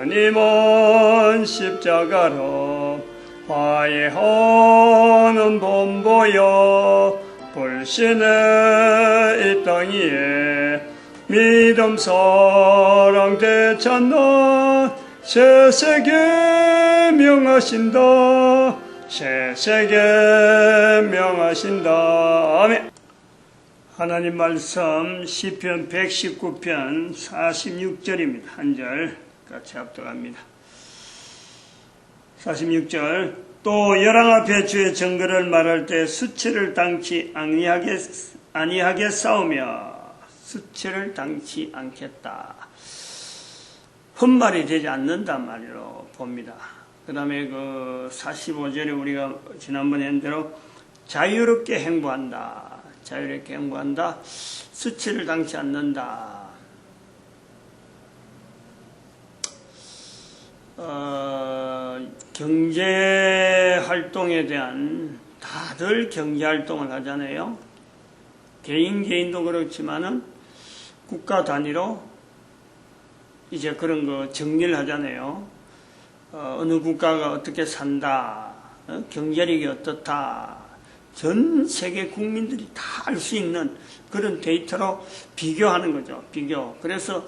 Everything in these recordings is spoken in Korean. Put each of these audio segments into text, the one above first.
주님은 십자가로 화해하는 본보여 불신의 이 땅 위에 믿음 사랑 되찾는 새세계 명하신다. 새세계 명하신다. 아멘. 하나님 말씀 시편 119편 46절입니다. 한 절 같이 합독합니다. 46절 또 열왕 앞에 주의 정거를 말할 때 수치를 당치 아니하게 싸우며 수치를 당치 않겠다. 흠말이 되지 않는단 말로 봅니다. 그 다음에 그 45절에 우리가 지난번에 한 대로 자유롭게 행보한다. 자유롭게 행보한다. 수치를 당치 않는다. 경제활동에 대한 다들 경제활동을 하잖아요. 개인도 그렇지만은 국가 단위로 이제 그런 거 정리를 하잖아요. 어느 국가가 어떻게 산다, 경제력이 어떻다, 전 세계 국민들이 다 알 수 있는 그런 데이터로 비교하는 거죠. 비교. 그래서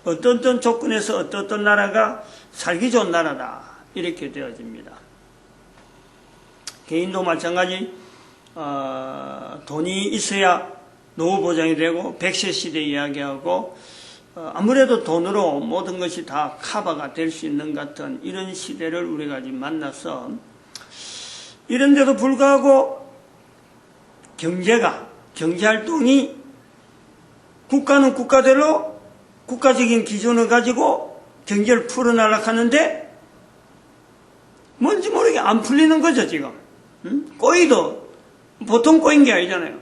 어떤 조건에서 어떤 나라가 살기 좋은 나라다 이렇게 되어집니다. 개인도 마찬가지. 돈이 있어야 노후 보장이 되고 100세 시대 이야기하고 아무래도 돈으로 모든 것이 다 커버가 될 수 있는 것 같은 이런 시대를 우리가 지금 만나서 이런데도 불구하고 경제활동이 국가는 국가대로 국가적인 기준을 가지고 경제를 풀어나가려고 하는데 뭔지 모르게 안 풀리는 거죠, 지금. 꼬이도 보통 꼬인 게 아니잖아요.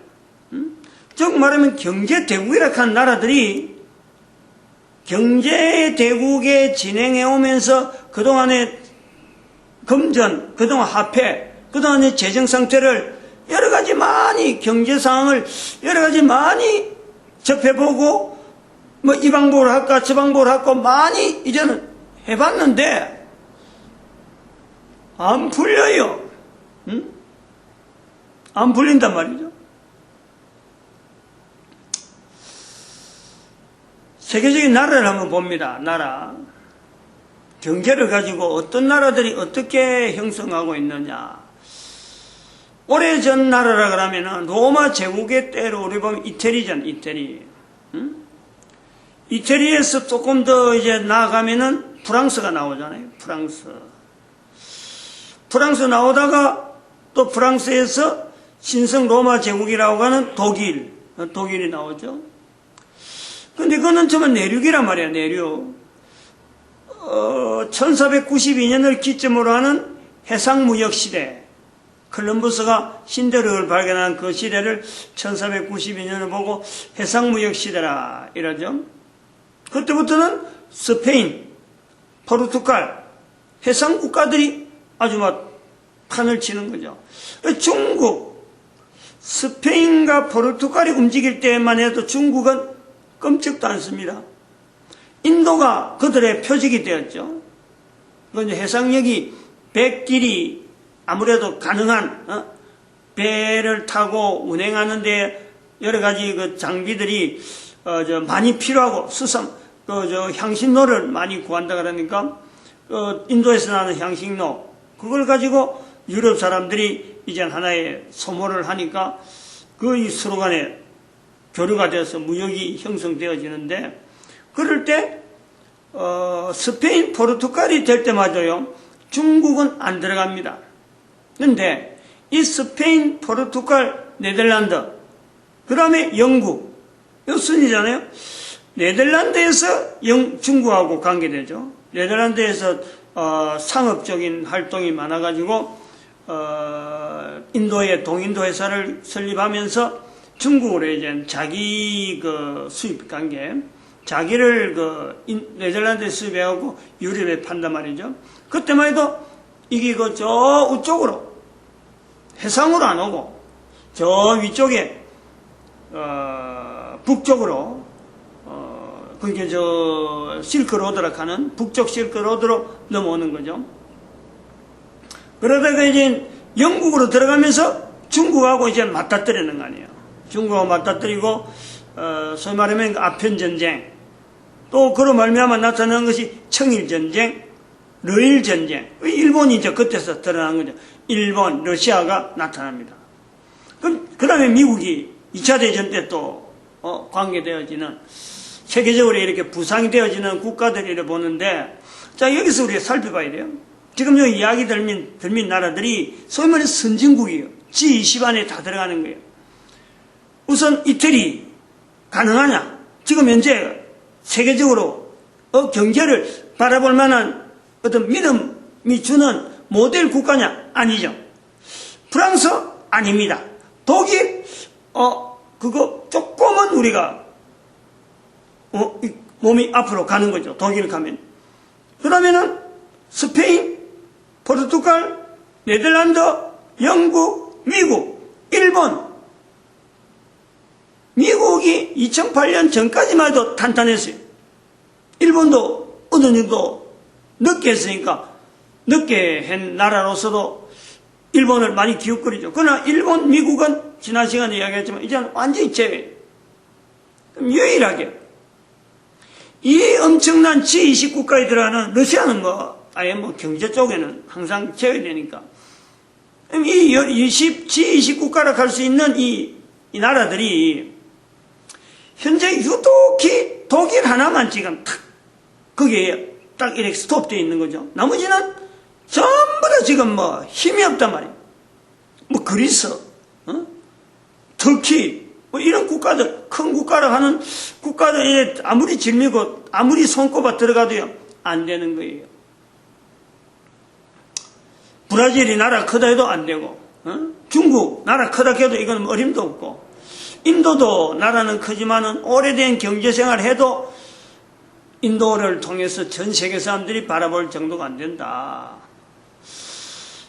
즉 말하면 경제대국이라고 하는 나라들이 경제대국에 진행해오면서 그동안의 금전, 그동안 화폐, 그동안의 재정상태를 여러가지 많이 경제상황을 여러가지 많이 접해보고 뭐 이 방법을 할까 저 방법을 할까 많이 이제는 해봤는데 안 풀려요. 안 풀린단 말이죠. 세계적인 나라를 한번 봅니다. 나라 경제를 가지고 어떤 나라들이 어떻게 형성하고 있느냐. 오래전 나라라 그러면은 로마 제국의 때로 우리 보면 이태리잖아. 이태리에서 조금 더 이제 나아가면은 프랑스가 나오잖아요. 프랑스 나오다가 또 프랑스에서 신성 로마 제국이라고 하는 독일이 나오죠. 근데 그거는 정말 내륙이란 말이야. 내륙. 1492년을 기점으로 하는 해상무역시대. 콜럼버스가 신대륙을 발견한 그 시대를 1492년을 보고 해상무역시대라 이러죠. 그때부터는 스페인, 포르투갈, 해상국가들이 아주 막 판을 치는 거죠. 중국, 스페인과 포르투갈이 움직일 때만 해도 중국은 끔찍도 않습니다. 인도가 그들의 표적이 되었죠. 해상력이 백길이 아무래도 가능한 배를 타고 운행하는데 여러 가지 그 장비들이 많이 필요하고 향신료를 많이 구한다 그러니까 인도에서 나는 향신료 그걸 가지고 유럽 사람들이 이제 하나의 소모를 하니까 그 서로 간에 교류가 돼서 무역이 형성되어지는데 그럴 때 스페인, 포르투갈이 될 때마저요 중국은 안 들어갑니다. 그런데 이 스페인, 포르투갈, 네덜란드 그 다음에 영국 이 순이잖아요. 네덜란드에서 중국하고 관계되죠. 네덜란드에서 상업적인 활동이 많아가지고 인도의 동인도 회사를 설립하면서 중국으로 이제 자기 그 수입 관계 자기를 네덜란드에 수입해갖고 유럽에 판단 말이죠. 그때만 해도 이게 저 우쪽으로 해상으로 안 오고 저 위쪽에 북쪽으로 그게 실크로드라 하는 북쪽 실크로드로 넘어오는 거죠. 그러다가 이제 영국으로 들어가면서 중국하고 이제 맞닥뜨리는 거 아니에요. 중국하고 맞닥뜨리고, 소위 말하면 아편전쟁, 또 그로 말미암아 나타나는 것이 청일전쟁, 러일전쟁. 일본이 이제 그때서 드러난 거죠. 일본, 러시아가 나타납니다. 그 다음에 미국이 2차 대전 때 또, 관계되어지는, 세계적으로 이렇게 부상이 되어지는 국가들이라 보는데, 자, 여기서 우리가 살펴봐야 돼요. 지금 여기 이야기 들민 나라들이 소위 말해 선진국이에요. G20 안에 다 들어가는 거예요. 우선 이태리 가능하냐? 지금 현재 세계적으로 경제를 바라볼 만한 어떤 믿음이 주는 모델 국가냐? 아니죠. 프랑스? 아닙니다. 독일? 그거 조금은 우리가 몸이 앞으로 가는 거죠. 독일 가면. 그러면은 스페인, 포르투갈, 네덜란드, 영국, 미국, 일본. 미국이 2008년 전까지만 해도 탄탄했어요. 일본도 어느 정도 늦게 했으니까 늦게 한 나라로서도 일본을 많이 기웃거리죠. 그러나 일본, 미국은 지난 시간에 이야기했지만 이제는 완전히 제외. 그럼 유일하게 이 엄청난 G20 국가에 들어가는 러시아는 아예 경제 쪽에는 항상 제외되니까. 이 G20 국가라 할 수 있는 이 나라들이 현재 유독히 독일 하나만 지금 거기에 딱 이렇게 스톱되어 있는 거죠. 나머지는 전부 다 지금 힘이 없단 말이에요. 그리스, 터키, 이런 국가들, 큰 국가라 하는 국가들이 아무리 질미고 아무리 손꼽아 들어가도요, 안 되는 거예요. 브라질이 나라 크다 해도 안 되고, 중국 나라 크다 해도 이건 어림도 없고, 인도도 나라는 크지만은 오래된 경제생활 해도 인도를 통해서 전 세계 사람들이 바라볼 정도가 안 된다.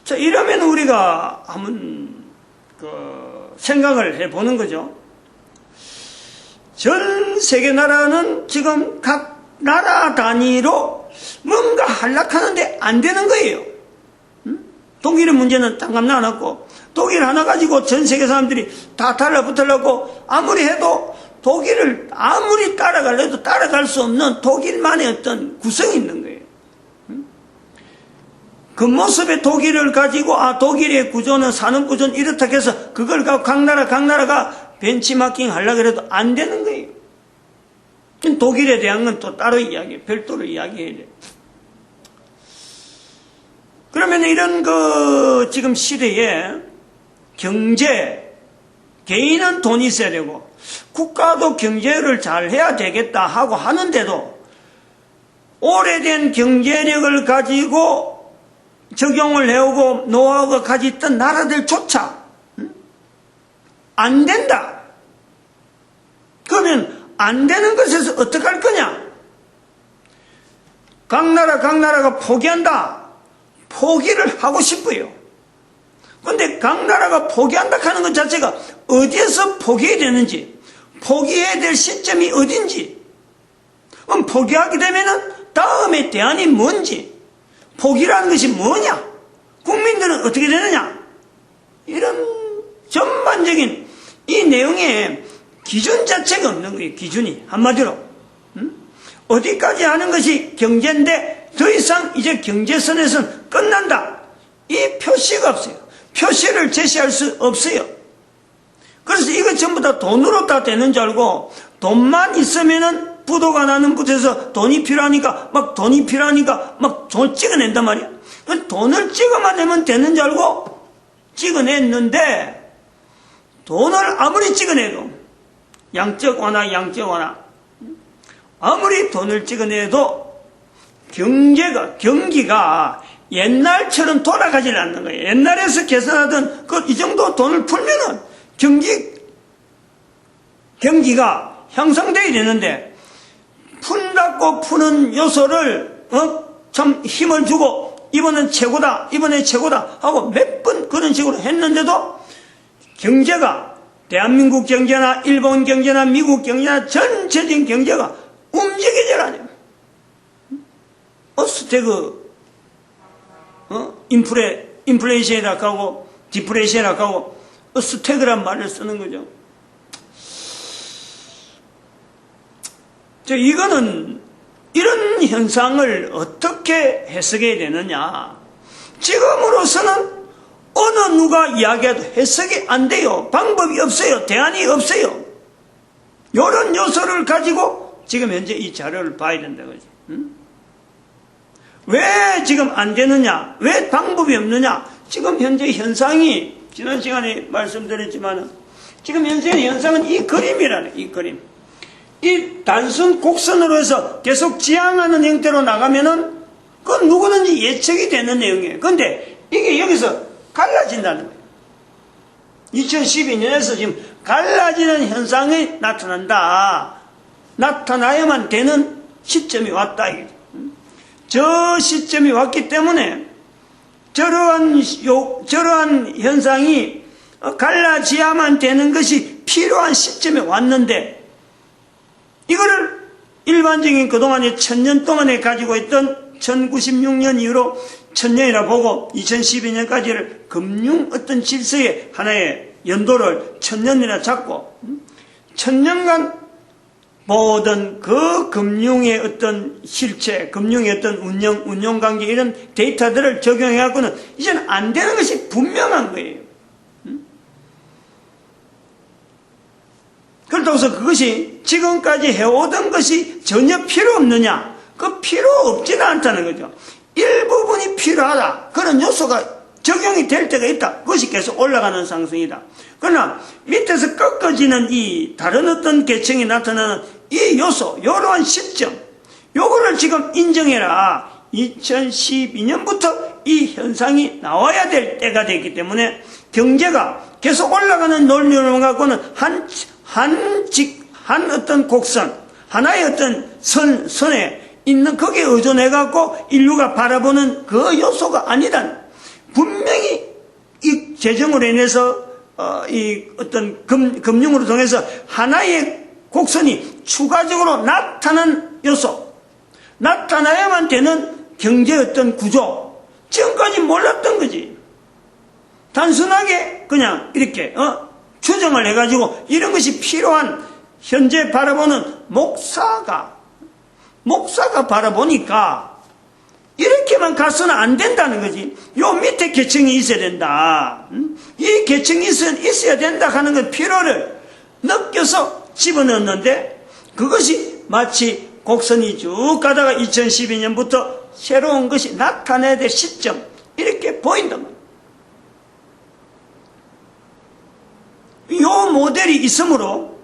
자, 이러면 우리가 한번 생각을 해보는 거죠. 전 세계 나라는 지금 각 나라 단위로 뭔가 하락하는데 안 되는 거예요. 독일의 문제는 딴감 나왔고, 독일 하나 가지고 전 세계 사람들이 다 달라붙으려고 아무리 해도 독일을 아무리 따라가려도 따라갈 수 없는 독일만의 어떤 구성이 있는 거예요. 그 모습의 독일을 가지고 독일의 구조는 산업구조는 이렇다 해서 그걸 가지고 각 나라가 벤치마킹 하려고 해도 안 되는 거예요. 독일에 대한 건 또 따로 별도로 이야기해야 돼요. 그러면 이런 지금 시대에 개인은 돈이 있어야 되고, 국가도 경제를 잘 해야 되겠다 하고 하는데도, 오래된 경제력을 가지고 적용을 해오고 노하우가 가지고 있던 나라들조차 안 된다. 그러면 안 되는 것에서 어떻게 할 거냐? 각 나라가 포기한다. 포기를 하고 싶어요. 그런데 각 나라가 포기한다 하는 것 자체가 어디에서 포기해야 되는지, 포기해야 될 시점이 어딘지, 그럼 포기하게 되면은 다음에 대안이 뭔지, 포기라는 것이 뭐냐, 국민들은 어떻게 되느냐, 이런 전반적인 이 내용에 기준 자체가 없는 거예요. 기준이 한마디로 어디까지 하는 것이 경제인데 더 이상 이제 경제선에서는 끝난다, 이 표시가 없어요. 표시를 제시할 수 없어요. 그래서 이거 전부 다 돈으로 다 되는 줄 알고, 돈만 있으면은 부도가 나는 곳에서 돈이 필요하니까 막 돈 찍어낸단 말이야. 돈을 찍어만 내면 되는 줄 알고 찍어냈는데, 돈을 아무리 찍어내도 양적 완화 아무리 돈을 찍어내도 경기가 옛날처럼 돌아가질 않는 거예요. 옛날에서 계산하던 이 정도 돈을 풀면은 경기가 향상돼야 되는데, 푼다고 푸는 요소를 참 힘을 주고 이번에 최고다 하고 몇 번 그런 식으로 했는데도 경제가 대한민국 경제나 일본 경제나 미국 경제나 전체적인 경제가 움직여져라. 어스태그, 인플레이션이라고 하고, 디프레이션이라고 하고, 어스태그란 말을 쓰는 거죠. 이거는, 이런 현상을 어떻게 해석해야 되느냐. 지금으로서는 어느 누가 이야기해도 해석이 안 돼요. 방법이 없어요. 대안이 없어요. 이런 요소를 가지고 지금 현재 이 자료를 봐야 된다. 그지? 왜 지금 안 되느냐? 왜 방법이 없느냐? 지금 현재 현상이, 지난 시간에 말씀드렸지만, 지금 현재 현상은 이 그림이라네, 이 그림. 이 단순 곡선으로 해서 계속 지향하는 형태로 나가면은, 그건 누구든지 예측이 되는 내용이에요. 근데 이게 여기서 갈라진다는 거예요. 2012년에서 지금 갈라지는 현상이 나타난다. 나타나야만 되는 시점이 왔다. 저 시점이 왔기 때문에 저러한 현상이 갈라져야만 되는 것이 필요한 시점에 왔는데, 이거를 일반적인 그동안에 1000년 동안에 가지고 있던 1096년 이후로 1000년이라 보고 2012년까지를 금융 어떤 질서의 하나의 연도를 1000년이나 잡고 1000년간 모든 그 금융의 어떤 실체, 금융의 어떤 운용관계 이런 데이터들을 적용해갖고는 이제는 안 되는 것이 분명한 거예요. 그렇다고 해서 그것이 지금까지 해오던 것이 전혀 필요 없느냐? 그 필요 없지는 않다는 거죠. 일부분이 필요하다. 그런 요소가 적용이 될 때가 있다. 그것이 계속 올라가는 상승이다. 그러나 밑에서 꺾어지는 이 다른 어떤 계층이 나타나는 이 요소, 이러한 시점, 요거를 지금 인정해라. 2012년부터 이 현상이 나와야 될 때가 됐기 때문에 경제가 계속 올라가는 논리를 갖고는 한 어떤 곡선, 하나의 어떤 선에 있는 거기에 의존해갖고 인류가 바라보는 그 요소가 아니다. 분명히 이 재정으로 인해서 이 어떤 금융으로 통해서 하나의 곡선이 추가적으로 나타난 요소, 나타나야만 되는 경제 어떤 구조, 지금까지 몰랐던 거지. 단순하게 그냥 이렇게 추정을 해가지고 이런 것이 필요한 현재 바라보는 목사가 바라보니까 이렇게만 가서는 안 된다는 거지. 요 밑에 계층이 있어야 된다. 이 계층이 있어야 된다 하는 건 필요를 느껴서 집어넣었는데, 그것이 마치 곡선이 쭉 가다가 2012년부터 새로운 것이 나타나야 될 시점, 이렇게 보인단 말이에요. 요 모델이 있으므로,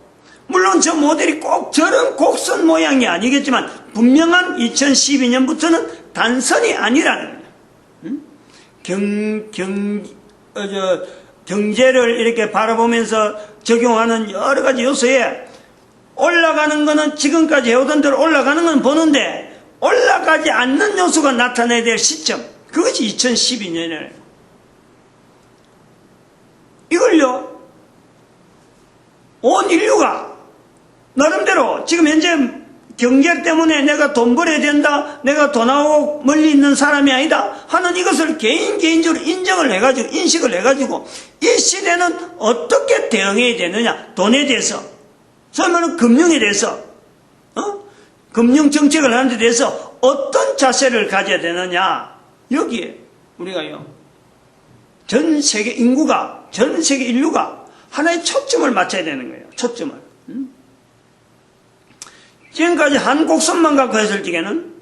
물론 저 모델이 꼭 저런 곡선 모양이 아니겠지만 분명한 2012년부터는 단선이 아니라는 거예요. 경제를 이렇게 바라보면서 적용하는 여러 가지 요소에 올라가는 거는 지금까지 해오던 대로 올라가는 건 보는데, 올라가지 않는 요소가 나타나야 될 시점, 그것이 2012년이에요. 이걸요, 온 인류가 나름대로 지금 현재 경제 때문에 내가 돈 벌어야 된다, 내가 돈하고 멀리 있는 사람이 아니다 하는 이것을 개인적으로 인정을 해가지고, 인식을 해가지고 이 시대는 어떻게 대응해야 되느냐, 돈에 대해서, 소위 말하는 금융에 대해서, 금융 정책을 하는 데 대해서 어떤 자세를 가져야 되느냐, 여기에 우리가요, 전 세계 인구가, 전 세계 인류가 하나의 초점을 맞춰야 되는 거예요. 초점을. 지금까지 한 곡선만 갖고 했을 적에는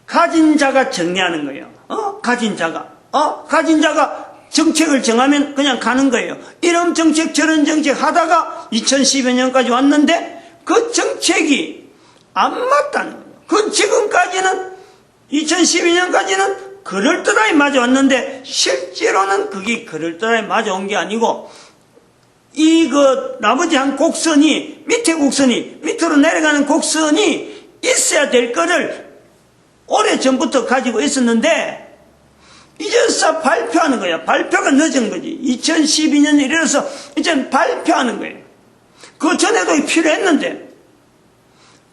가진 자가 정리하는 거예요. 가진 자가 정책을 정하면 그냥 가는 거예요. 이런 정책 저런 정책 하다가 2010여 년까지 왔는데 그 정책이 안 맞다는 거예요. 그 지금까지는 2012년까지는 그럴듯하게 맞아왔는데 실제로는 그게 그럴듯하게 맞아온 게 아니고, 나머지 한 곡선이, 밑으로 내려가는 곡선이 있어야 될 거를 오래 전부터 가지고 있었는데, 이제서 발표하는 거야. 발표가 늦은 거지. 2012년에 이르러서 이제 발표하는 거예요. 그 전에도 필요했는데,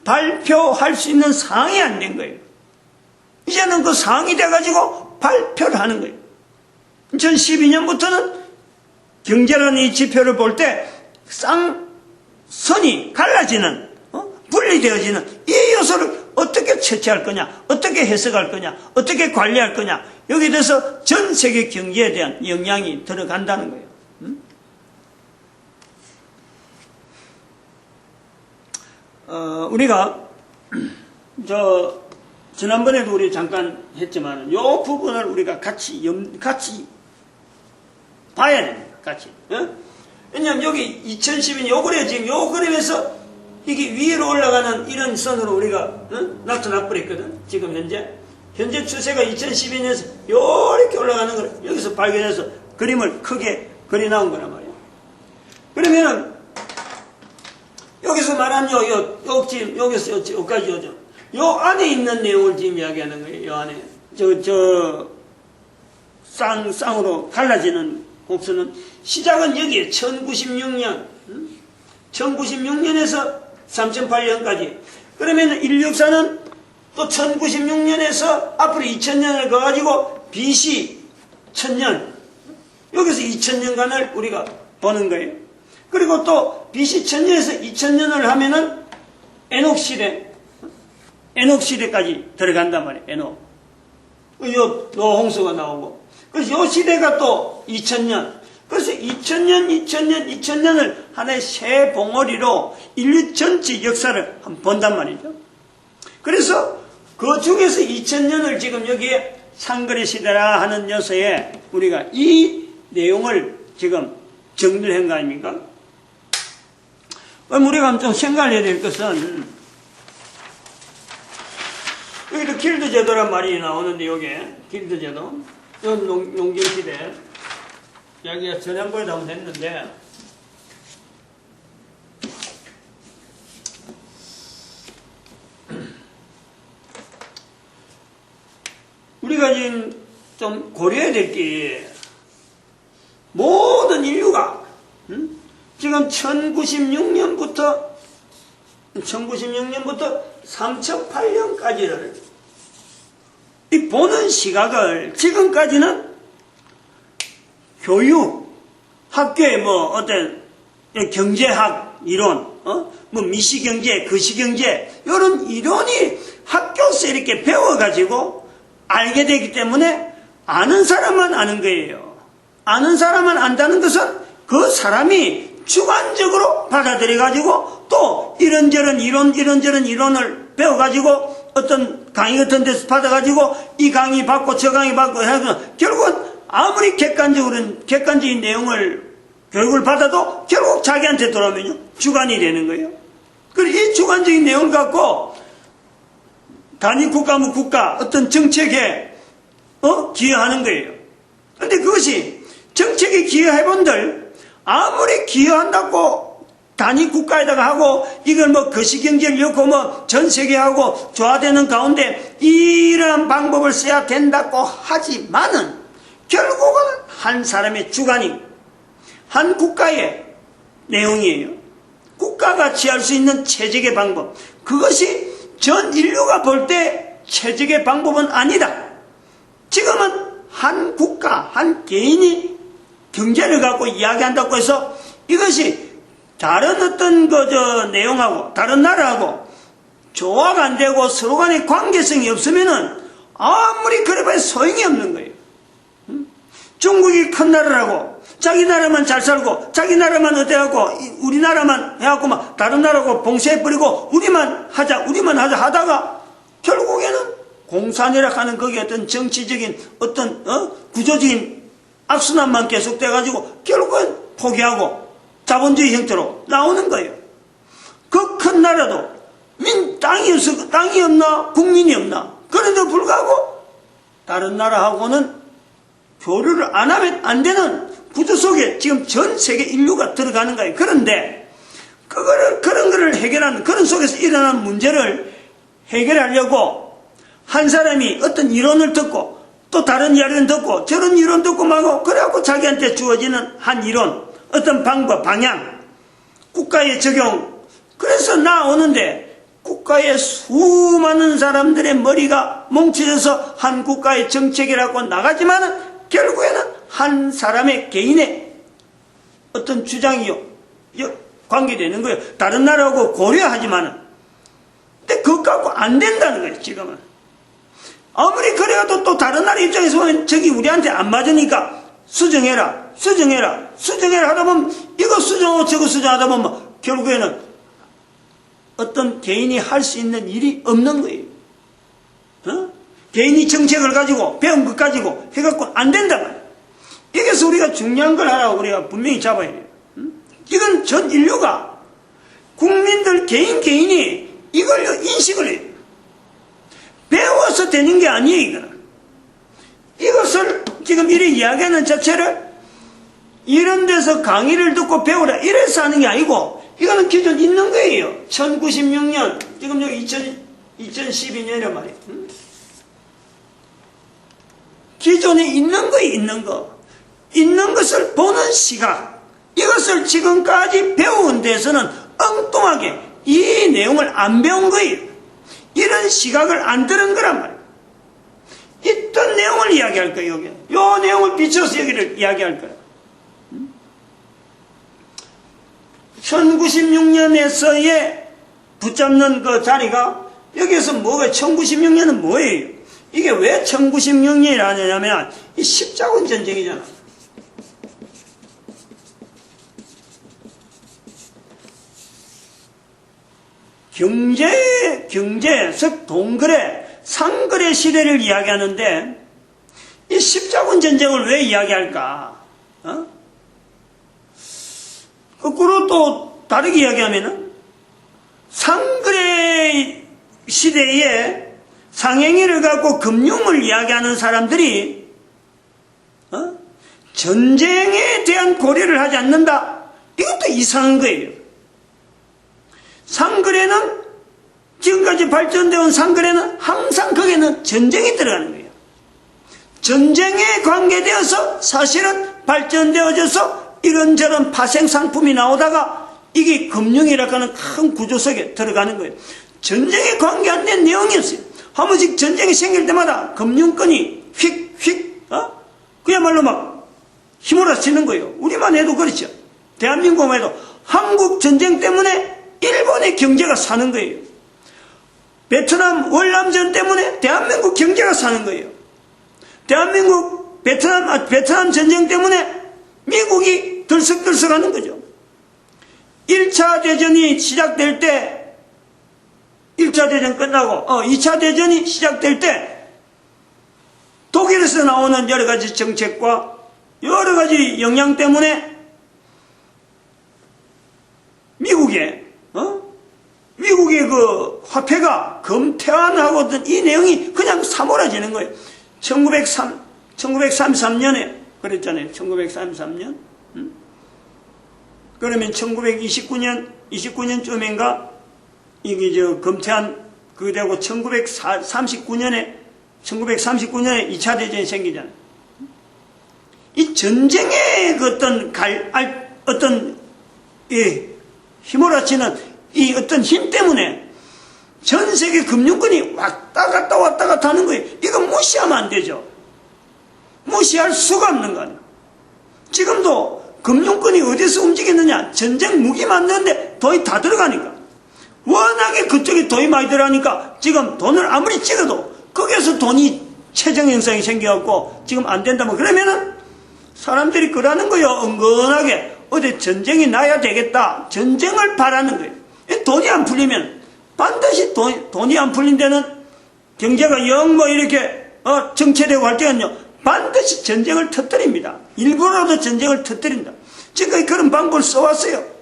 발표할 수 있는 상황이 안 된 거예요. 이제는 그 상황이 돼가지고 발표를 하는 거예요. 2012년부터는 경제라는 이 지표를 볼 때 쌍선이 갈라지는, 분리되어지는 이 요소를 어떻게 채취할 거냐, 어떻게 해석할 거냐, 어떻게 관리할 거냐, 여기에 대해서 전 세계 경제에 대한 영향이 들어간다는 거예요. 우리가 지난번에도 우리 잠깐 했지만 이 부분을 우리가 같이 봐야 됩니다. 같이. 왜냐하면 여기 2012년 요 그래 지금 요 그림에서 이게 위로 올라가는 이런 선으로 우리가 나타나 버렸거든. 지금 현재 추세가 2012년에서 요렇게 올라가는 걸 여기서 발견해서 그림을 크게 그리 나온 거란 말이에요. 그러면은 여기서 말한 지금 여기서 여기까지 오죠. 요 안에 있는 내용을 지금 이야기하는 거예요. 요 안에 쌍으로 갈라지는 곡선은 시작은 여기에 1096년 1096년에서 3008년까지. 그러면 인류 역사는 또 1096년에서 앞으로 2000년을 가가지고 BC 1000년, 여기서 2000년간을 우리가 보는 거예요. 그리고 또 BC 1000년에서 2000년을 하면은 에녹 시대까지 들어간단 말이에요. 에녹. 요 노홍수가 나오고. 그래서 요 시대가 또 2000년. 그래서 2000년을 하나의 새 봉오리로 인류 전체 역사를 한번 본단 말이죠. 그래서 그 중에서 2000년을 지금 여기에 상거래 시대라 하는 요소에 우리가 이 내용을 지금 정리를 한 거 아닙니까? 그럼 우리가 좀 생각을 해야 될 것은 여기도 길드 제도란 말이 나오는데 요게 길드 제도 이건 농경시대 여기가 전형부에도 한번 했는데 우리가 지금 좀 고려해야 될 게 모든 인류가 지금 1096년부터 3008년까지를 이 보는 시각을 지금까지는 교육, 학교에 어떤 경제학 이론, 미시경제, 거시경제 이런 이론이 학교에서 이렇게 배워가지고 알게 되기 때문에 아는 사람만 아는 거예요. 아는 사람만 안다는 것은 그 사람이 주관적으로 받아들여가지고 또 이런저런 이론을 배워가지고 어떤 강의 같은 데서 받아가지고 이 강의 받고 저 강의 받고 해서 결국은 아무리 객관적인 내용을 교육을 받아도 결국 자기한테 돌아오면요 주관이 되는 거예요. 그리고 이 주관적인 내용을 갖고 단위 국가 국가 어떤 정책에 기여하는 거예요. 그런데 그것이 정책에 기여해본들 아무리 기여한다고 단위 국가에다가 하고 이걸 거시경제를 넣고 전 세계 하고 조화되는 가운데 이러한 방법을 써야 된다고 하지만은 결국은 한 사람의 주관이 한 국가의 내용이에요. 국가가 취할 수 있는 최적의 방법, 그것이 전 인류가 볼 때 최적의 방법은 아니다. 지금은 한 국가, 한 개인이 경제를 갖고 이야기한다고 해서 이것이 다른 어떤 내용하고 다른 나라하고 조화가 안 되고 서로 간의 관계성이 없으면은 아무리 그래봐야 소용이 없는 거예요. 중국이 큰 나라라고 자기 나라만 잘 살고 자기 나라만 어때하고 우리나라만 해갖고 다른 나라하고 봉쇄해버리고 우리만 하자 하다가 결국에는 공산이라고 거기에 어떤 정치적인 어떤 구조적인 악순환만 계속돼가지고 결국은 포기하고 자본주의 형태로 나오는 거예요. 그 큰 나라도 땅이 없나 국민이 없나 그런데 불구하고 다른 나라하고는 교류를 안 하면 안 되는 구조 속에 지금 전 세계 인류가 들어가는 거예요. 그런데 그런 거를 해결하는 그런 속에서 일어나는 문제를 해결하려고 한 사람이 어떤 이론을 듣고 또 다른 이론 듣고 저런 이론 듣고 막 그래갖고 자기한테 주어지는 한 이론 어떤 방법 방향 국가의 적용 그래서 나오는데 국가의 수많은 사람들의 머리가 뭉쳐져서 한 국가의 정책이라고 나가지만 결국에는 한 사람의 개인의 어떤 주장이 관계되는 거예요. 다른 나라하고 고려하지만은. 근데 그것 갖고 안 된다는 거예요, 지금은. 아무리 그래도 또 다른 나라 입장에서 보면 저기 우리한테 안 맞으니까 수정해라 하다 보면 이거 수정하고 저거 수정하다 보면 결국에는 어떤 개인이 할 수 있는 일이 없는 거예요. 개인이 정책을 가지고 배운 것 가지고 해갖고 안 된다 말이에요. 여기서 우리가 중요한 걸 하라고 우리가 분명히 잡아야 돼요. 이건 전 인류가 국민들 개인이 이걸 인식을 해요. 배워서 되는 게 아니에요. 이거는. 이것을 지금 이렇게 이야기하는 자체를 이런 데서 강의를 듣고 배우라 이래서 하는 게 아니고 이거는 기존 있는 거예요. 1096년 지금 여기 2012년이란 말이에요. 기존에 있는 거예요. 있는 거. 있는 것을 보는 시각, 이것을 지금까지 배운 데서는 엉뚱하게 이 내용을 안 배운 거예요. 이런 시각을 안 들은 거란 말이에요. 있던 내용을 이야기할 거예요. 여기. 요 내용을 비춰서 여기를 이야기할 거예요. 1096년에서의 붙잡는 그 자리가 여기에서 뭐가 1096년은 뭐예요? 이게 왜 1096년이라 하냐면 이 십자군 전쟁이잖아. 경제, 즉 동거래, 상거래 시대를 이야기하는데 이 십자군 전쟁을 왜 이야기할까? 거꾸로 또 다르게 이야기하면은 상거래 시대에 상행위를 갖고 금융을 이야기하는 사람들이 전쟁에 대한 고려를 하지 않는다. 이것도 이상한 거예요. 상거래는 지금까지 발전되어 온 상거래는 항상 거기에는 전쟁이 들어가는 거예요. 전쟁에 관계되어서 사실은 발전되어져서 이런저런 파생 상품이 나오다가 이게 금융이라고 하는 큰 구조 속에 들어가는 거예요. 전쟁에 관계 안 된 내용이었어요. 한 번씩 전쟁이 생길 때마다 금융권이 그야말로 막 휘몰아치는 거예요. 우리만 해도 그렇죠. 대한민국만 해도 한국 전쟁 때문에 일본의 경제가 사는 거예요. 베트남 월남전 때문에 대한민국 경제가 사는 거예요. 베트남 전쟁 때문에 미국이 들썩들썩하는 거죠. 1차 대전이 시작될 때 1차 대전 끝나고 2차 대전이 시작될 때 독일에서 나오는 여러 가지 정책과 여러 가지 영향 때문에 미국의 그 화폐가 금태환하고든 이 내용이 그냥 사몰아지는 거예요. 1933년에 그랬잖아요. 1933년. 그러면 1929년쯤인가 이게 금태환 그거 되고 1939년에 2차 대전이 생기잖아요. 이 전쟁의 그 어떤 휘몰아치는 이 어떤 힘 때문에 전 세계 금융권이 왔다 갔다 하는 거예요. 이거 무시하면 안 되죠. 무시할 수가 없는 거 아니에요. 지금도 금융권이 어디서 움직이느냐? 전쟁 무기 만드는데 돈이 다 들어가니까. 워낙에 그쪽에 돈이 많이 들어가니까 지금 돈을 아무리 찍어도 거기에서 돈이 최정 현상이 생겨갖고 지금 안 된다면 그러면은 사람들이 그러는 거예요. 은근하게 어디 전쟁이 나야 되겠다. 전쟁을 바라는 거예요. 돈이 안 풀리면 반드시 돈이 안 풀린 데는 경제가 영 이렇게 정체되고 할 때는요 반드시 전쟁을 터뜨립니다. 일부러라도 전쟁을 터뜨린다. 지금까지 그런 방법을 써왔어요.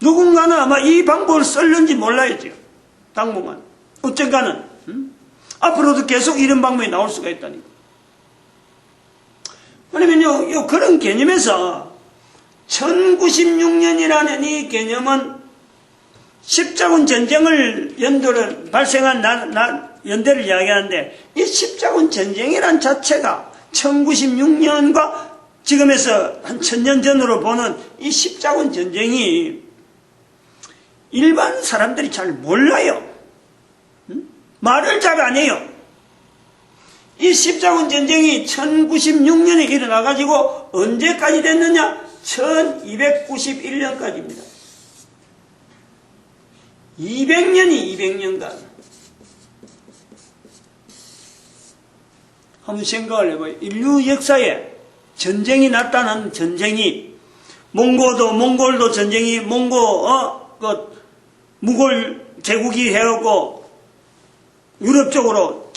누군가는 아마 이 방법을 쓸는지 몰라요. 지금 당분간 어쨌거는 앞으로도 계속 이런 방법이 나올 수가 있다니까. 그러면요 그런 개념에서 1096년이라는 이 개념은 십자군 전쟁을 발생한 연대를 이야기하는데 이 십자군 전쟁이란 자체가 1096년과 지금에서 한 1000년 전으로 보는 이 십자군 전쟁이 일반 사람들이 잘 몰라요. 말을 잘 안 해요. 이 십자군 전쟁이 1096년에 일어나가지고 언제까지 됐느냐? 1291년까지입니다. 200년이 200년간. 한번 생각을 해봐요. 인류 역사에 전쟁이 났다는 전쟁이, 몽골도 전쟁이, 무골 제국이 해갖고 유럽 쪽으로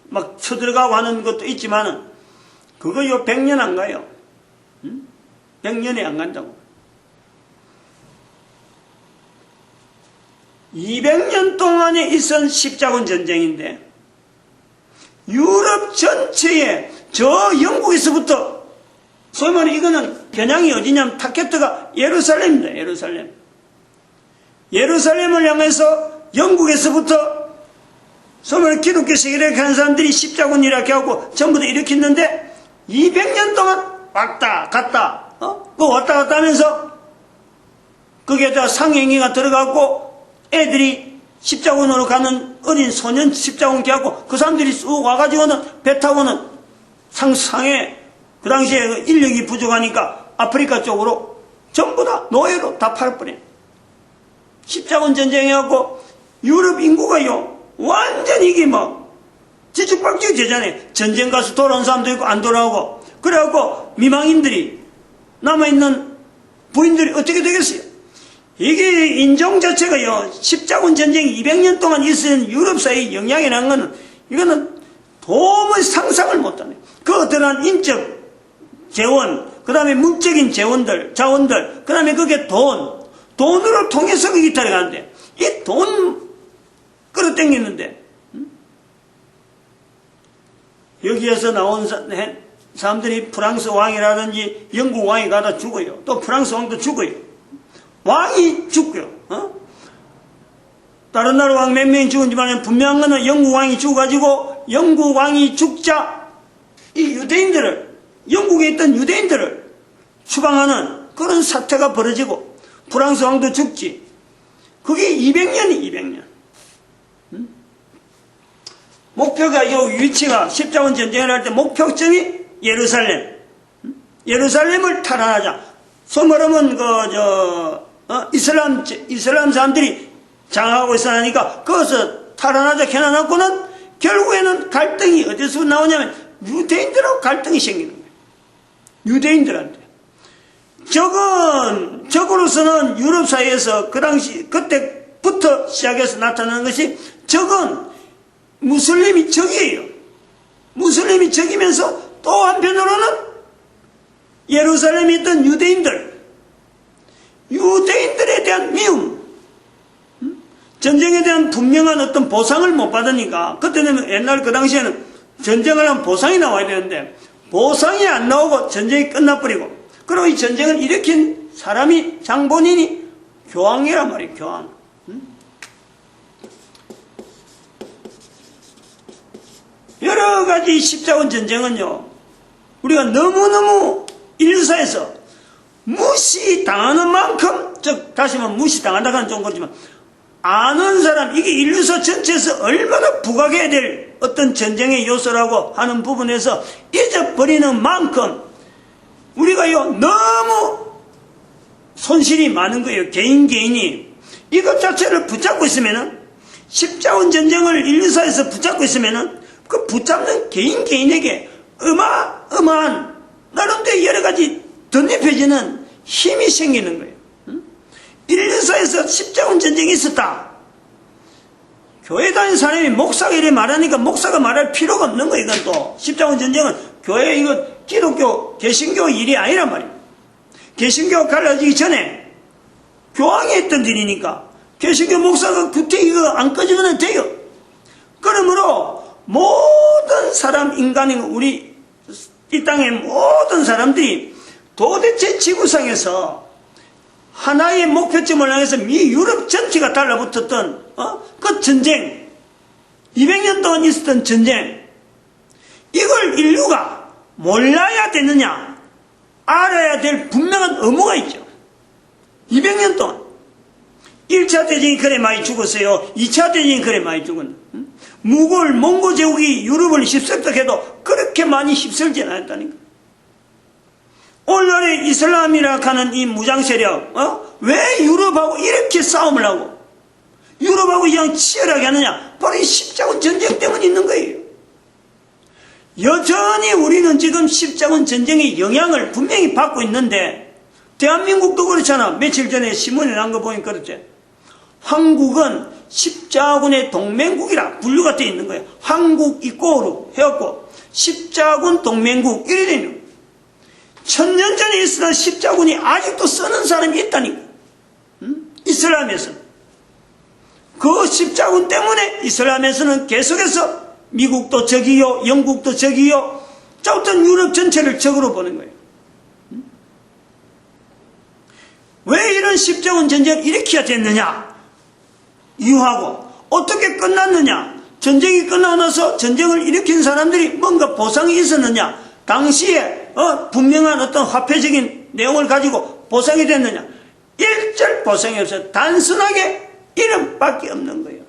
막 쳐들어가고 하는 것도 있지만은, 그거요, 100년 안 가요. 100년이 안 간다고. 200년 동안에 있은 십자군 전쟁인데, 유럽 전체에 저 영국에서부터, 소위 말해 이거는 겨냥이 어디냐면 타켓트가 예루살렘입니다. 예루살렘을 향해서 영국에서부터 소위 말해 기독교 세계를 하는 사람들이 십자군 이렇게 하고 전부 다 일으켰는데, 200년 동안 왔다 갔다 왔다 갔다 하면서 거기에다 상행위가 들어가고 애들이 십자군으로 가는 어린 소년 십자군 깨갖고 그 사람들이 쑥 와가지고는 배 타고는 상해, 그 당시에 인력이 부족하니까 아프리카 쪽으로 전부 다 노예로 다 팔아버려. 십자군 전쟁해갖고 유럽 인구가요, 완전히 이게 지축박죽 되잖아요. 전쟁 가서 돌아온 사람도 있고 안 돌아오고. 그래갖고 미망인들이, 남아있는 부인들이 어떻게 되겠어요? 이게 인종 자체가요, 십자군 전쟁이 200년 동안 있은 유럽사회의 영향이라는 거는, 이거는 도무지 상상을 못하네. 그 어떠한 인적 재원, 그 다음에 문적인 자원들, 그 다음에 그게 돈으로 통해서 그게 들어가는데, 이 돈 끌어당기는데, 여기에서 나온 사람들이 프랑스 왕이라든지 영국 왕이 가다 죽어요. 또 프랑스 왕도 죽어요. 왕이 죽고요. 다른 나라 왕 몇 명이 죽은지만 분명한 거는 영국 왕이 죽어가지고, 영국 왕이 죽자 이 유대인들을, 영국에 있던 유대인들을 추방하는 그런 사태가 벌어지고, 프랑스 왕도 죽지. 그게 200년. 목표가, 이 위치가 십자군 전쟁을 할 때 목표점이 예루살렘을 탈환하자. 소말하면 이슬람 사람들이 장악하고 있으니까 그것을 탈환하자 해놔놓고는 결국에는 갈등이 어디서 나오냐면 유대인들하고 갈등이 생기는 거예요. 유대인들한테. 적으로서는 유럽 사회에서 그 당시, 그때부터 시작해서 나타나는 것이, 적은 무슬림이 적이에요. 무슬림이 적이면서 또 한편으로는 예루살렘에 있던 유대인들에 대한 미움, 전쟁에 대한 분명한 어떤 보상을 못 받으니까, 그때는 옛날 그 당시에는 전쟁을 하면 보상이 나와야 되는데, 보상이 안 나오고 전쟁이 끝나버리고, 그리고 이 전쟁을 일으킨 사람이, 장본인이 교황이란 말이에요. 교황. 여러 가지 십자군 전쟁은요, 우리가 너무너무 인류사에서 무시당하는 만큼, 다시 말하면 무시당한다고 하는 정도지만, 아는 사람, 이게 인류사 전체에서 얼마나 부각해야 될 어떤 전쟁의 요소라고 하는 부분에서 잊어버리는 만큼, 우리가요, 너무 손실이 많은 거예요. 개인이. 이것 자체를 붙잡고 있으면은, 십자군 전쟁을 인류사에서 붙잡고 있으면은, 그 붙잡는 개인에게 어마어마한 나름대로 여러 가지 덧입혀지는 힘이 생기는 거예요. 인류사에서 십자군 전쟁이 있었다. 교회 다니는 사람이 목사가 이래 말하니까 목사가 말할 필요가 없는 거예요. 이건 또 십자군 전쟁은 교회, 이거 기독교 개신교 일이 아니란 말이에요. 개신교 갈라지기 전에 교황이 했던 일이니까 개신교 목사가 그때 이거 안 꺼지면 돼요. 그러므로 모든 사람, 우리 이 땅의 모든 사람들이 도대체 지구상에서 하나의 목표점을 향해서 미 유럽 전체가 달라붙었던 그 전쟁, 200년 동안 있었던 전쟁, 이걸 인류가 몰라야 되느냐, 알아야 될 분명한 의무가 있죠. 200년 동안 1차 대전이 그래 많이 죽었어요. 2차 대전이 그래 많이 죽었네. 무골, 몽고 제국이 유럽을 휩쓸었해도 그렇게 많이 휩쓸지 않았다니까. 오늘날의 이슬람이라 하는 이 무장 세력, 왜 유럽하고 이렇게 싸움을 하고 유럽하고 그냥 치열하게 하느냐? 바로 이 십자군 전쟁 때문에 있는 거예요. 여전히 우리는 지금 십자군 전쟁의 영향을 분명히 받고 있는데, 대한민국도 그렇잖아. 며칠 전에 신문에 난 거 보니까 그렇지. 한국은 십자군의 동맹국이라 분류가 되어 있는 거예요. 한국 이꼬로 해갖고 십자군 동맹국 이래 되는 거예요. 1000년 전에 있었던 십자군이 아직도 쓰는 사람이 있다니까. 이슬람에서. 그 십자군 때문에 이슬람에서는 계속해서 미국도 적이요, 영국도 적이요, 어떤 유럽 전체를 적으로 보는 거예요. 왜 이런 십자군 전쟁을 일으켜야 됐느냐? 이유하고 어떻게 끝났느냐? 전쟁이 끝나고 나서 전쟁을 일으킨 사람들이 뭔가 보상이 있었느냐? 당시에 분명한 어떤 화폐적인 내용을 가지고 보상이 됐느냐? 일절 보상이 없어요. 단순하게 이름밖에 없는 거예요.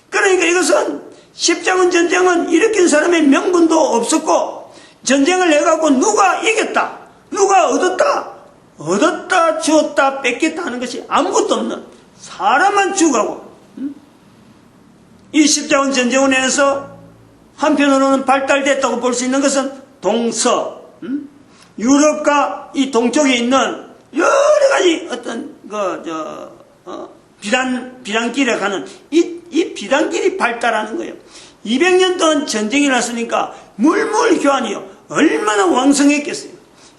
그러니까 이것은 십자군 전쟁은 일으킨 사람의 명분도 없었고, 전쟁을 해갖고 누가 이겼다, 누가 얻었다, 주었다, 뺏겼다 하는 것이 아무것도 없는 사람만 죽어가고, 이 십자군 전쟁을 해서 한편으로는 발달됐다고 볼 수 있는 것은 동서, 유럽과 이 동쪽에 있는 여러 가지 어떤 비단길에 가는 이 비단길이 발달하는 거예요. 200년 동안 전쟁이 났으니까 물물 교환이요 얼마나 왕성했겠어요.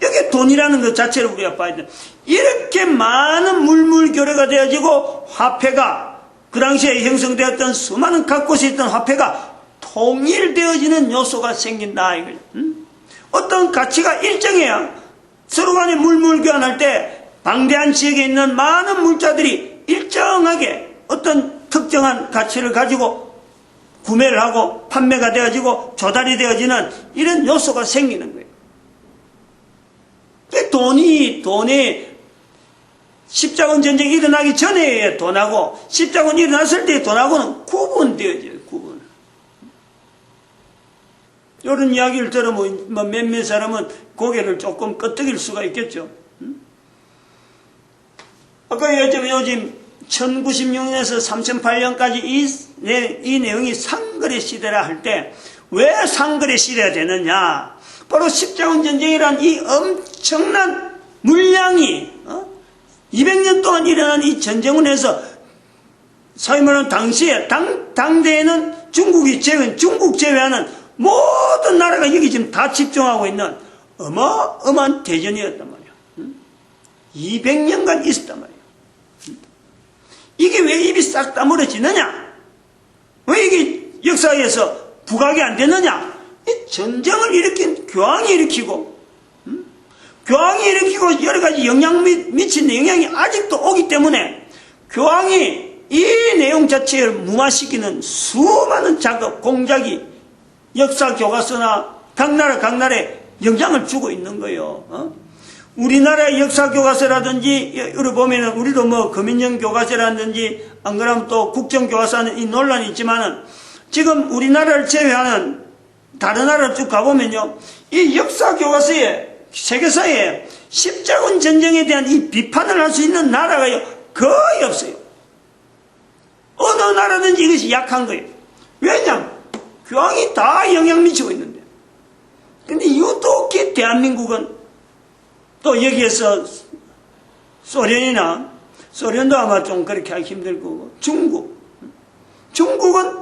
여기 돈이라는 것 자체를 우리가 봐야 돼. 이렇게 많은 물물 교류가 되어지고 화폐가 그 당시에 형성되었던 수많은 각 곳에 있던 화폐가 통일되어지는 요소가 생긴다 이거예요. 어떤 가치가 일정해야 서로 간에 물물 교환할 때 방대한 지역에 있는 많은 물자들이 일정하게 어떤 특정한 가치를 가지고 구매를 하고 판매가 되어지고 조달이 되어지는 이런 요소가 생기는 거예요. 돈이 십자군 전쟁이 일어나기 전에 돈하고 십자군이 일어났을 때의 돈하고는 구분되어져요. 구분. 이런 이야기를 들으면 몇몇 사람은 고개를 조금 끄덕일 수가 있겠죠. 아까 요즘 1096년에서 3008년까지 이 내용이 상거래 시대라 할 때 왜 상거래 시대가 되느냐? 바로 십자군 전쟁이란 이 엄청난 물량이 200년 동안 일어난 이 전쟁을 해서 소위 말하는 당시에 당대에는 중국 제외하는 모든 나라가 여기 지금 다 집중하고 있는 어마어마한 대전이었단 말이야. 200년간 있었단 말이야. 이게 왜 입이 싹 다물어지느냐? 왜 이게 역사에서 부각이 안 되느냐? 이 전쟁을 일으킨 교황이 일으키고, 교황이 일으키고 여러 가지 미친 영향이 아직도 오기 때문에 교황이 이 내용 자체를 무마시키는 수많은 작업, 공작이 역사 교과서나 각 나라에 영향을 주고 있는 거예요. 우리나라의 역사 교과서라든지, 여기 보면은 우리도 뭐 금인영 교과서라든지, 안 그러면 또 국정 교과서는 이 논란이 있지만은, 지금 우리나라를 제외하는 다른 나라를 쭉 가보면요, 이 역사 교과서에, 세계사에 십자군 전쟁에 대한 이 비판을 할 수 있는 나라가 거의 없어요. 어느 나라든지 이것이 약한 거예요. 왜냐하면, 교황이 다 영향 미치고 있는데. 근데 유독히 대한민국은 또 여기에서 소련도 아마 좀 그렇게 하기 힘들 거고, 중국은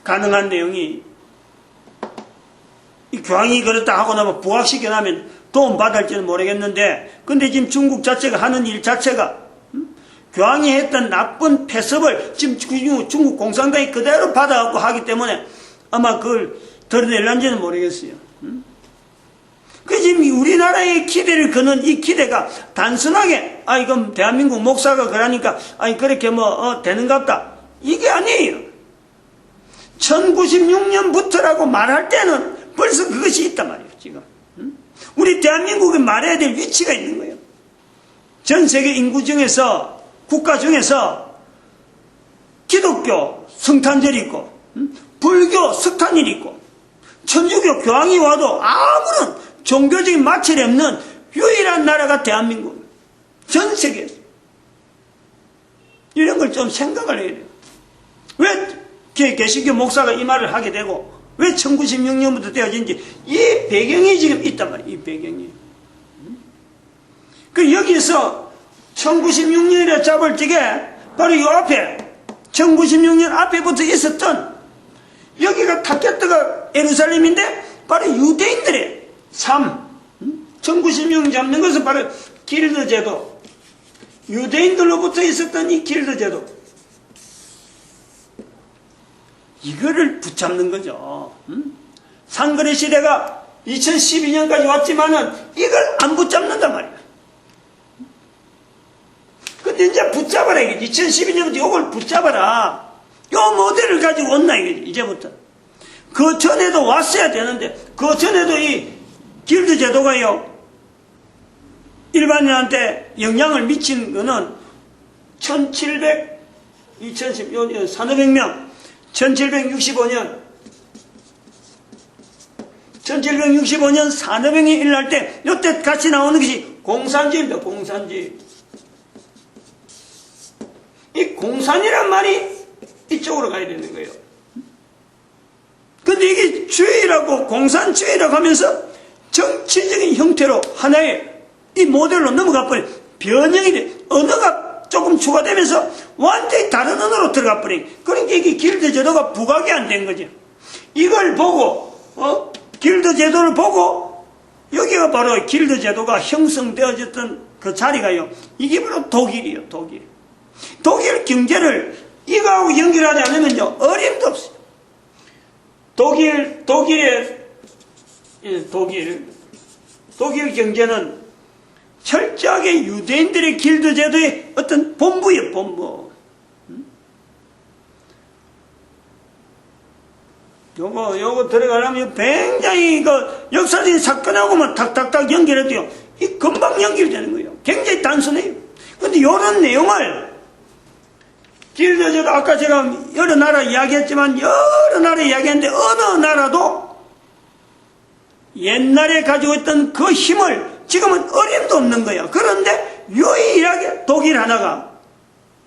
가능한 내용이, 이 교황이 그렇다 하고 나면 부각시켜 나면 도움 받을지는 모르겠는데, 근데 지금 중국 자체가 하는 일 자체가, 교황이 했던 나쁜 폐습을 지금 중국 공산당이 그대로 받아갖고 하기 때문에 아마 그걸 드러낼런지는 모르겠어요. 그 지금 우리나라의 기대를 거는 이 기대가 단순하게 이건 대한민국 목사가 그러니까 그렇게 되는갑다 이게 아니에요. 1096년부터라고 말할 때는 벌써 그것이 있단 말이에요. 지금 우리 대한민국이 말해야 될 위치가 있는 거예요. 전 세계 인구 중에서 국가 중에서 기독교 성탄절이 있고, 불교 석탄일이 있고, 천주교 교황이 와도 아무런 종교적인 마찰이 없는 유일한 나라가 대한민국. 전 세계에서. 이런 걸 좀 생각을 해야 돼요. 왜 개신교 목사가 이 말을 하게 되고, 왜 1996년부터 되어진지, 이 배경이 지금 있단 말이에요. 이 배경이. 그 여기서 1996년에 잡을 적에 바로 이 앞에 1996년 앞에부터 있었던 여기가 타켓트가 예루살렘인데 바로 유대인들의 삶 1996년 잡는 것은 바로 길드 제도 유대인들로부터 있었던 이 길드 제도 이거를 붙잡는 거죠. 상거래 시대가 2012년까지 왔지만은 이걸 안 붙잡는단 말이야. 근데 이제 붙잡아라 이게 2012년부터 이걸 붙잡아라. 요 모델을 가지고 온나 이게 이제부터. 그 전에도 왔어야 되는데 그 전에도 이 길드 제도가요 일반인한테 영향을 미친 거는 1500명 1765년 산업혁명이 일어날 때 이때 같이 나오는 것이 공산주의입니다. 공산주의. 이 공산이란 말이 이쪽으로 가야 되는 거예요. 근데 이게 주의라고 공산주의라고 하면서 정치적인 형태로 하나의 이 모델로 넘어가 버린 변형이 돼. 언어가 조금 추가되면서 완전히 다른 언어로 들어가 버린. 그러니까 이게 길드 제도가 부각이 안 된 거죠. 이걸 보고 길드 제도를 보고 여기가 바로 길드 제도가 형성되어졌던 그 자리가요. 이게 바로 독일이에요. 독일 경제를 이거하고 연결하지 않으면요 어림도 없어요. 독일 경제는 철저하게 유대인들의 길드 제도의 어떤 본부예요. 본부. 요거 들어가려면 굉장히 그 역사적인 사건하고만 탁탁탁 연결해도요 이 금방 연결되는 거예요. 굉장히 단순해요. 근데 요런 내용을 길드 제도 아까 제가 여러 나라 이야기했지만 여러 나라 이야기했는데 어느 나라도 옛날에 가지고 있던 그 힘을 지금은 어림도 없는 거예요. 그런데 유일하게 독일 하나가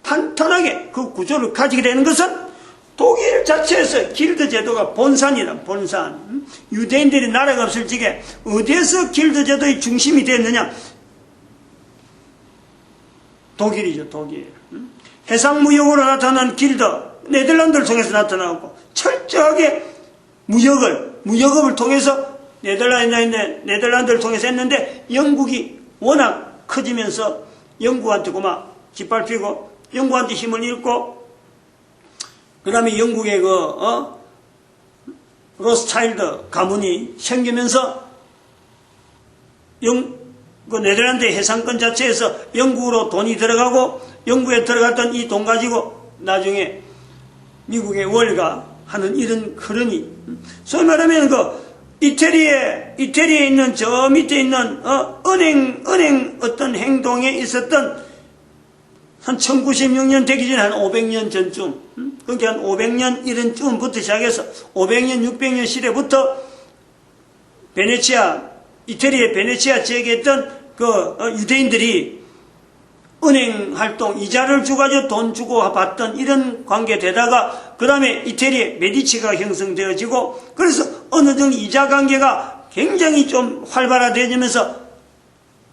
탄탄하게 그 구조를 가지게 되는 것은 독일 자체에서 길드 제도가 본산이다. 본산. 유대인들이 나라가 없을 적에 어디에서 길드 제도의 중심이 됐느냐? 독일이죠. 독일. 해상무역으로 나타난 길드 네덜란드를 통해서 나타나고 철저하게 무역업을 통해서 네덜란드를 통해서 했는데 영국이 워낙 커지면서 영국한테 고마 짓밟히고 영국한테 힘을 잃고 그 다음에 영국의 로스차일드 가문이 생기면서 그 네덜란드의 해상권 자체에서 영국으로 돈이 들어가고 영국에 들어갔던 이 돈 가지고 나중에 미국의 월가 하는 이런 흐름이 소위 말하면 이태리에 있는 저 밑에 있는 은행 어떤 행동에 있었던 한 1996년 되기 전에 한 500년 전쯤 그러니까 한 500년 이런 쯤부터 시작해서 500년 600년 시대부터 이태리의 베네치아 지역에 있던 유대인들이 은행 활동 이자를 주가지고 돈 주고 받던 이런 관계 되다가 그 다음에 이태리의 메디치가 형성되어지고 그래서 어느 정도 이자 관계가 굉장히 좀 활발화되면서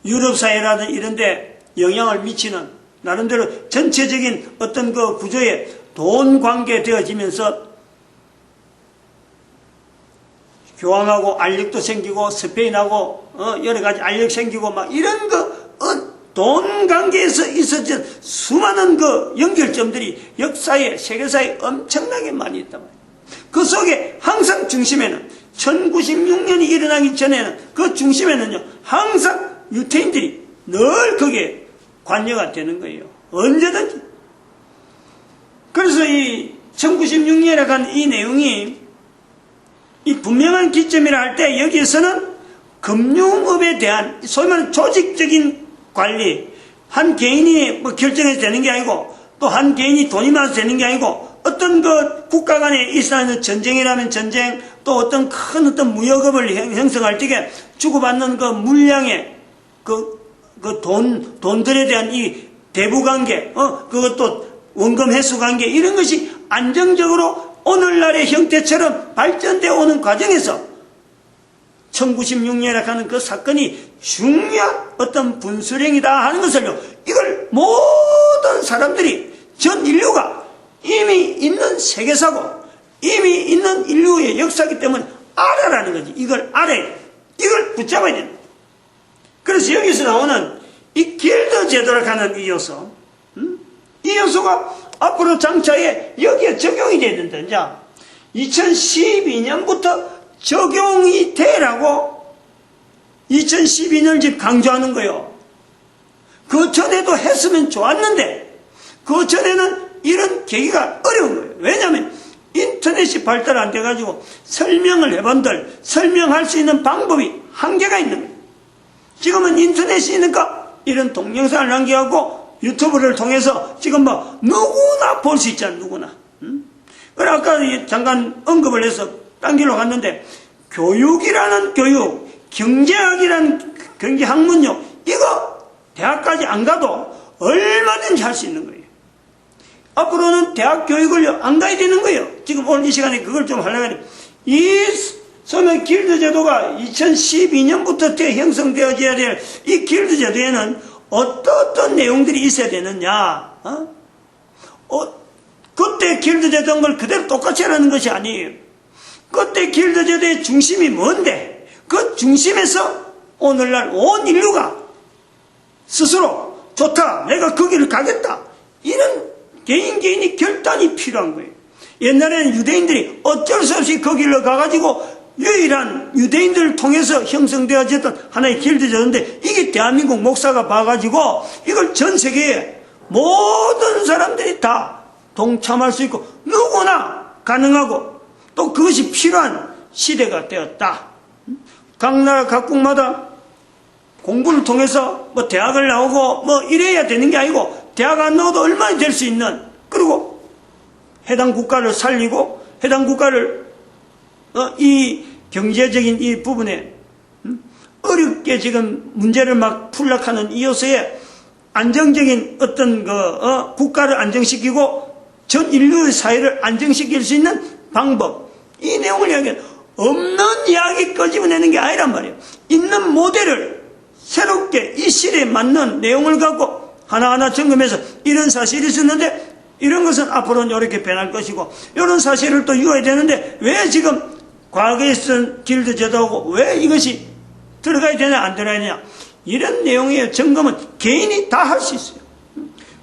유럽 사회라든 이런 데 영향을 미치는 나름대로 전체적인 어떤 그 구조에 돈 관계 되어지면서 교황하고 알력도 생기고 스페인하고 여러 가지 알력 생기고 막 이런 돈 관계에서 있어진 수많은 그 연결점들이 역사에 세계사에 엄청나게 많이 있단 말이에요. 그 속에 항상 중심에는 1096년이 일어나기 전에는 그 중심에는요 항상 유태인들이 늘 거기에 관여가 되는 거예요. 언제든지. 그래서 이 1096년에 간 이 내용이 이 분명한 기점이라 할 때 여기에서는 금융업에 대한 소위 말하는 조직적인 관리 한 개인이 결정해서 되는 게 아니고 또 한 개인이 돈이 많아서 되는 게 아니고 어떤 그 국가 간에 있어야 전쟁이라면 전쟁, 또 어떤 큰 어떤 무역업을 형성할 때에 주고받는 그 물량의 돈들에 대한 이 대부 관계, 그것도 원금 회수 관계, 이런 것이 안정적으로 오늘날의 형태처럼 발전되어 오는 과정에서 1096년이라고 하는 그 사건이 중요한 어떤 분수령이다 하는 것을요, 이걸 모든 사람들이, 전 인류가 이미 있는 세계사고, 이미 있는 인류의 역사이기 때문에 알아라는 거지. 이걸 알아야 돼. 이걸 붙잡아야 된다. 그래서 여기서 나오는 이 길드 제도라고 하는 이 요소, 이 요소가 앞으로 장차에 여기에 적용이 돼야 된다. 이제 2012년부터 적용이 되라고 2012년을 지금 강조하는 거예요. 그 전에도 했으면 좋았는데 그 전에는 이런 계기가 어려운 거예요. 왜냐하면 인터넷이 발달 안 돼가지고 설명을 해본들 설명할 수 있는 방법이 한계가 있는 거예요. 지금은 인터넷이 있으니까 이런 동영상을 남겨갖고 유튜브를 통해서 지금 뭐 누구나 볼 수 있잖아. 누구나. 그래 아까 잠깐 언급을 해서 딴 길로 갔는데 교육이라는 교육, 경제학이라는 경제학문요, 이거 대학까지 안 가도 얼마든지 할 수 있는 거예요. 앞으로는 대학 교육을 안 가야 되는 거예요. 지금 오늘 이 시간에 그걸 좀 하려고 하는데, 이 소매 길드 제도가 2012년부터 형성되어져야 될 이 길드 제도에는 어떤 내용들이 있어야 되느냐, 그때 길드 제도인 걸 그대로 똑같이 하라는 것이 아니에요. 그때 길드 제도의 중심이 뭔데, 그 중심에서 오늘날 온 인류가 스스로 좋다, 내가 거기를 가겠다, 이런 개인이 결단이 필요한 거예요. 옛날에는 유대인들이 어쩔 수 없이 거기로 가가지고 유일한 유대인들을 통해서 형성되어졌던 하나의 길드 제도인데, 이게 대한민국 목사가 봐가지고 이걸 전 세계에 모든 사람들이 다 동참할 수 있고 누구나 가능하고 또 그것이 필요한 시대가 되었다. 각 나라 각국마다 공부를 통해서 뭐 대학을 나오고 뭐 이래야 되는 게 아니고, 대학 안 나와도 얼마나 될 수 있는, 그리고 해당 국가를 살리고 해당 국가를 이 경제적인 이 부분에 어렵게 지금 문제를 막 풀락하는 이 요소에 안정적인 어떤 국가를 안정시키고 전 인류의 사회를 안정시킬 수 있는 방법, 이 내용을 이야기해요. 없는 이야기 끄집어내는 게 아니란 말이에요. 있는 모델을 새롭게 이 시대에 맞는 내용을 갖고 하나하나 점검해서 이런 사실이 있었는데 이런 것은 앞으로는 이렇게 변할 것이고 이런 사실을 또 이어야 되는데 왜 지금 과거에 쓴 길드 제도하고 왜 이것이 들어가야 되냐 안 들어가야 되냐, 이런 내용의 점검은 개인이 다 할 수 있어요.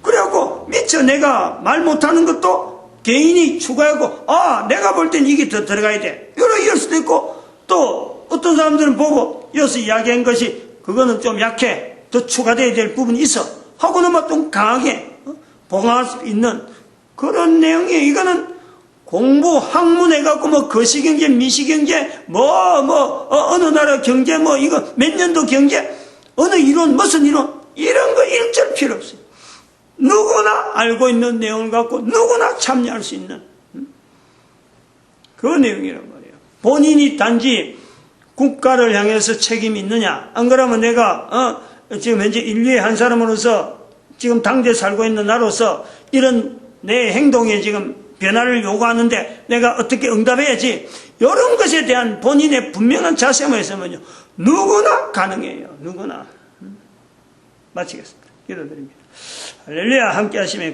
그래갖고 미처 내가 말 못하는 것도 개인이 추가하고 내가 볼 땐 이게 더 들어가야 돼, 이럴 수도 있고, 또 어떤 사람들은 보고 여기서 이야기한 것이 그거는 좀 약해, 더 추가되어야 될 부분이 있어 하고는 뭐 좀 강하게 보강할 수 있는 그런 내용이에요. 이거는 공부 학문해갖고 뭐 거시경제 미시경제 어느 나라 경제 이거 몇 년도 경제 어느 이론 무슨 이론 이런 거 일절 필요 없어요. 누구나 알고 있는 내용을 갖고 누구나 참여할 수 있는 그 내용이란 말이에요. 본인이 단지 국가를 향해서 책임이 있느냐, 안 그러면 내가 지금 현재 인류의 한 사람으로서 지금 당대에 살고 있는 나로서 이런 내 행동에 지금 변화를 요구하는데 내가 어떻게 응답해야지, 이런 것에 대한 본인의 분명한 자세만 있으면요 누구나 가능해요. 누구나. 마치겠습니다. 기도드립니다. 할렐루야. 함께 하시면